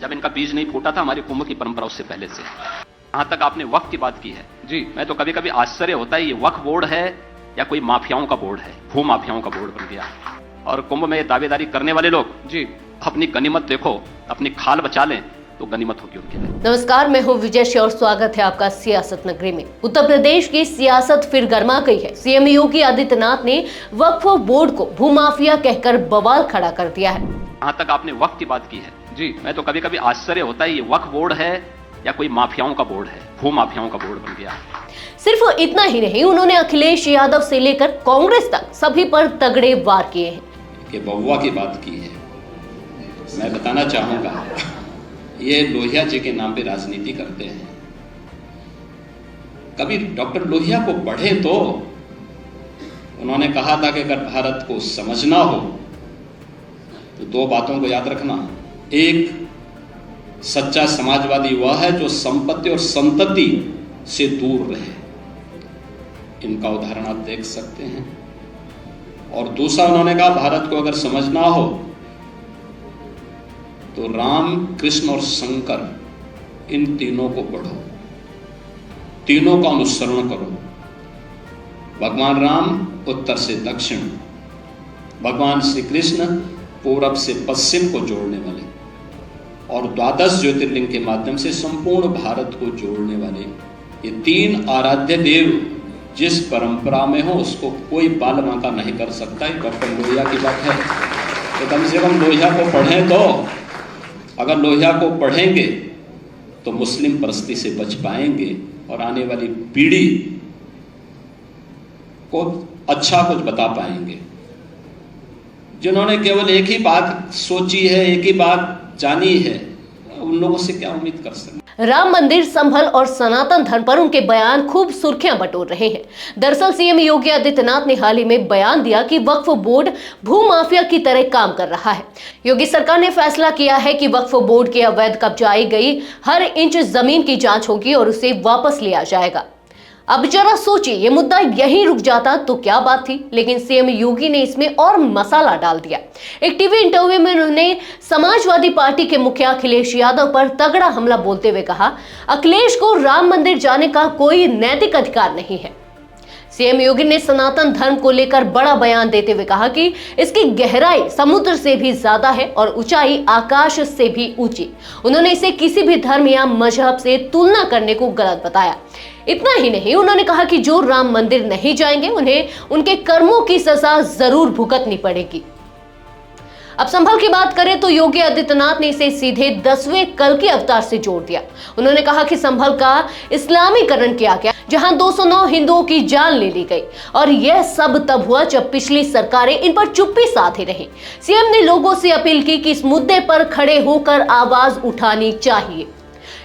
जब इनका बीज नहीं फूटा था हमारी कुंभ की परंपरा उससे पहले से। जहां तक आपने वक्फ की बात की है जी, मैं तो कभी कभी आश्चर्य होता है ये वक्फ बोर्ड है या कोई माफियाओं का बोर्ड है, भू माफियाओं का बोर्ड बन गया। और कुंभ में दावेदारी करने वाले लोग जी अपनी गनीमत देखो, अपनी खाल बचा लें तो गनीमत होगी उनके लिए। नमस्कार, मैं हूं विजय और स्वागत है आपका सियासत नगरी में। उत्तर प्रदेश की सियासत फिर गर्मा गई है। सीएम योगी आदित्यनाथ ने वक्फ बोर्ड को भूमाफिया कहकर बवाल खड़ा कर दिया है। जहां तक आपने वक्फ की बात की है जी, मैं तो कभी कभी आश्चर्य होता है ये वक्फ बोर्ड है या कोई माफियाओं का बोर्ड है, भू माफियाओं का बोर्ड बन गया। सिर्फ इतना ही नहीं, उन्होंने अखिलेश यादव से लेकर कांग्रेस तक सभी पर तगड़े वार किए हैं। कि बउआ की बात की है, मैं बताना चाहूंगा ये लोहिया जी के नाम पे राजनीति करते हैं। कभी डॉक्टर लोहिया को पढ़े तो उन्होंने कहा था कि अगर भारत को समझना हो तो दो बातों को याद रखना। एक, सच्चा समाजवादी वह है जो संपत्ति और संतति से दूर रहे, इनका उदाहरण आप देख सकते हैं। और दूसरा उन्होंने कहा भारत को अगर समझना हो तो राम, कृष्ण और शंकर इन तीनों को पढ़ो, तीनों का अनुसरण करो। भगवान राम उत्तर से दक्षिण, भगवान श्री कृष्ण पूरब से पश्चिम को जोड़ने वाले, और द्वादश ज्योतिर्लिंग के माध्यम से संपूर्ण भारत को जोड़ने वाले ये तीन आराध्य देव जिस परंपरा में हो उसको कोई बाल बांका नहीं कर सकता। डॉक्टर लोहिया की बात है तो कम से कम लोहिया को पढ़ें। तो अगर लोहिया को पढ़ेंगे तो मुस्लिम परस्ती से बच पाएंगे और आने वाली पीढ़ी को अच्छा कुछ बता पाएंगे। जिन्होंने केवल एक ही बात सोची है, एक ही बात जानी है, उन लोगों से क्या उम्मीद कर सकते। राम मंदिर, संभल और सनातन धर्म पर उनके बयान खूब सुर्खियां बटोर रहे हैं। दरअसल सीएम योगी आदित्यनाथ ने हाल ही में बयान दिया कि वक्फ बोर्ड भूमाफिया की तरह काम कर रहा है। योगी सरकार ने फैसला किया है कि वक्फ बोर्ड के अवैध कब्जाई गई हर इंच जमीन की जांच होगी और उसे वापस लिया जाएगा। अब जरा सोचिए, ये मुद्दा यहीं रुक जाता तो क्या बात थी, लेकिन सीएम योगी ने इसमें और मसाला डाल दिया। एक टीवी इंटरव्यू में उन्होंने समाजवादी पार्टी के मुखिया अखिलेश यादव पर तगड़ा हमला बोलते हुए कहा, अखिलेश को राम मंदिर जाने का कोई नैतिक अधिकार नहीं है। सीएम योगी ने सनातन धर्म को लेकर बड़ा बयान देते हुए कहा कि इसकी गहराई समुद्र से भी ज्यादा है और ऊंचाई आकाश से भी ऊंची। उन्होंने इसे किसी भी धर्म या मजहब से तुलना करने को गलत बताया। इतना ही नहीं, उन्होंने कहा कि जो राम मंदिर नहीं जाएंगे उन्हें उनके कर्मों की सजा जरूर भुगतनी पड़ेगी। अब संभल की बात करें तो योगी आदित्यनाथ ने इसे सीधे 10वें कल्कि अवतार से जोड़ दिया। उन्होंने कहा कि संभल का इस्लामीकरण किया गया, जहां 209 हिंदुओं की जान ले ली गई, और यह सब तब हुआ जब पिछली सरकारें इन पर चुप्पी साधे रही। सीएम ने लोगों से अपील की कि इस मुद्दे पर खड़े होकर आवाज उठानी चाहिए।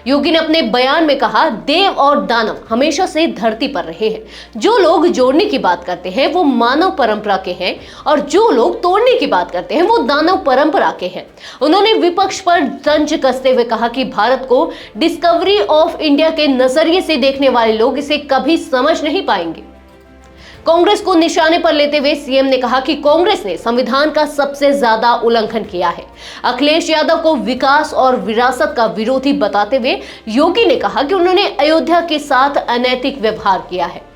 योगी ने अपने बयान में कहा, देव और दानव हमेशा से धरती पर रहे हैं। जो लोग जोड़ने की बात करते हैं वो मानव परंपरा के हैं और जो लोग तोड़ने की बात करते हैं वो दानव परंपरा के हैं। उन्होंने विपक्ष पर तंज कसते हुए कहा कि भारत को डिस्कवरी ऑफ इंडिया के नजरिए से देखने वाले लोग इसे कभी समझ नहीं पाएंगे। कांग्रेस को निशाने पर लेते हुए सीएम ने कहा कि कांग्रेस ने संविधान का सबसे ज्यादा उल्लंघन किया है। अखिलेश यादव को विकास और विरासत का विरोधी बताते हुए योगी ने कहा कि उन्होंने अयोध्या के साथ अनैतिक व्यवहार किया है।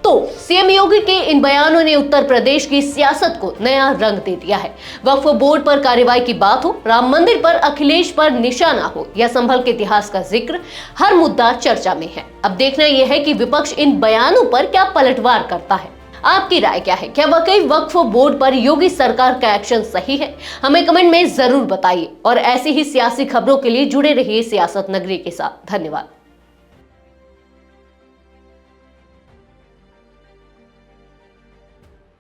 तो सीएम योगी के इन बयानों ने उत्तर प्रदेश की सियासत को नया रंग दे दिया है। वक्फ बोर्ड पर कार्रवाई की बात हो, राम मंदिर पर अखिलेश पर निशाना हो या संभल के इतिहास का जिक्र, हर मुद्दा चर्चा में है। अब देखना यह है कि विपक्ष इन बयानों पर क्या पलटवार करता है। आपकी राय क्या है? क्या वाकई वक्फ बोर्ड पर योगी सरकार का एक्शन सही है? हमें कमेंट में जरूर बताइए और ऐसी ही सियासी खबरों के लिए जुड़े रहिए सियासत नगरी के साथ। धन्यवाद।